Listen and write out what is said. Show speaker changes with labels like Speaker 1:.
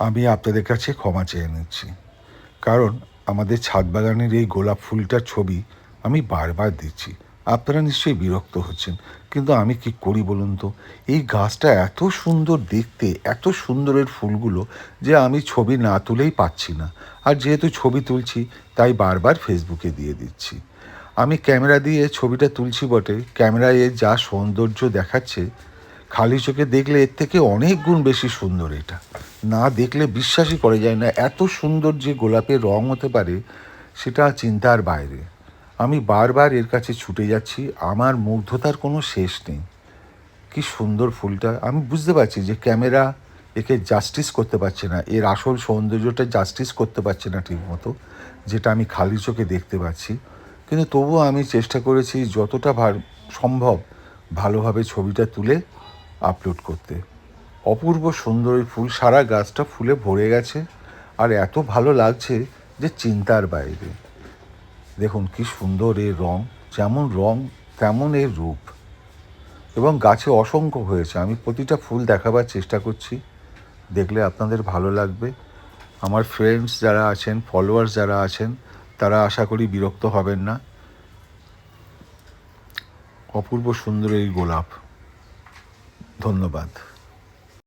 Speaker 1: আমি আপনাদের কাছে ক্ষমা চেয়ে নিচ্ছি, কারণ আমাদের ছাদ বাগানের এই গোলাপ ফুলটার ছবি আমি বারবার দিচ্ছি। আপনারা নিশ্চয়ই বিরক্ত হচ্ছেন, কিন্তু আমি কি করি বলুন তো? এই গাছটা এত সুন্দর দেখতে, এত সুন্দরের ফুলগুলো, যে আমি ছবি না তুলেই পাচ্ছি না। আর যেহেতু ছবি তুলছি, তাই বারবার ফেসবুকে দিয়ে দিচ্ছি। আমি ক্যামেরা দিয়ে ছবিটা তুলছি বটে, ক্যামেরায় এর যা সৌন্দর্য দেখাচ্ছে, খালি চোখে দেখলে এর থেকে অনেক গুণ বেশি সুন্দর এটা। না দেখলে বিশ্বাসই করা যায় না, এত সুন্দর যে গোলাপের রং হতে পারে সেটা চিন্তার বাইরে। আমি বারবার এর কাছে ছুটে যাচ্ছি, আমার মুগ্ধতার কোনো শেষ নেই। কি সুন্দর ফুলটা! আমি বুঝতে পারছি যে ক্যামেরা একে জাস্টিস করতে পারছে না, এর আসল সৌন্দর্যটা জাস্টিস করতে পারছে না ঠিক মতো, যেটা আমি খালি চোখে দেখতে পাচ্ছি। কিন্তু তবুও আমি চেষ্টা করেছি যতটা সম্ভব ভালোভাবে ছবিটা তুলে আপলোড করতে। অপূর্ব সুন্দর এই ফুল, সারা গাছটা ফুলে ভরে গেছে, আর এত ভালো লাগছে যে চিন্তার বাইরে। দেখুন কি সুন্দর এর রং, যেমন রং তেমন এর রূপ, এবং গাছে অসংখ্য হয়েছে। আমি প্রতিটা ফুল দেখাবার চেষ্টা করছি, দেখলে আপনাদের ভালো লাগবে। আমার ফ্রেন্ডস যারা আছেন, ফলোয়ার্স যারা আছেন, তারা আশা করি বিরক্ত হবেন না। অপূর্ব সুন্দর এই গোলাপ। ধন্যবাদ।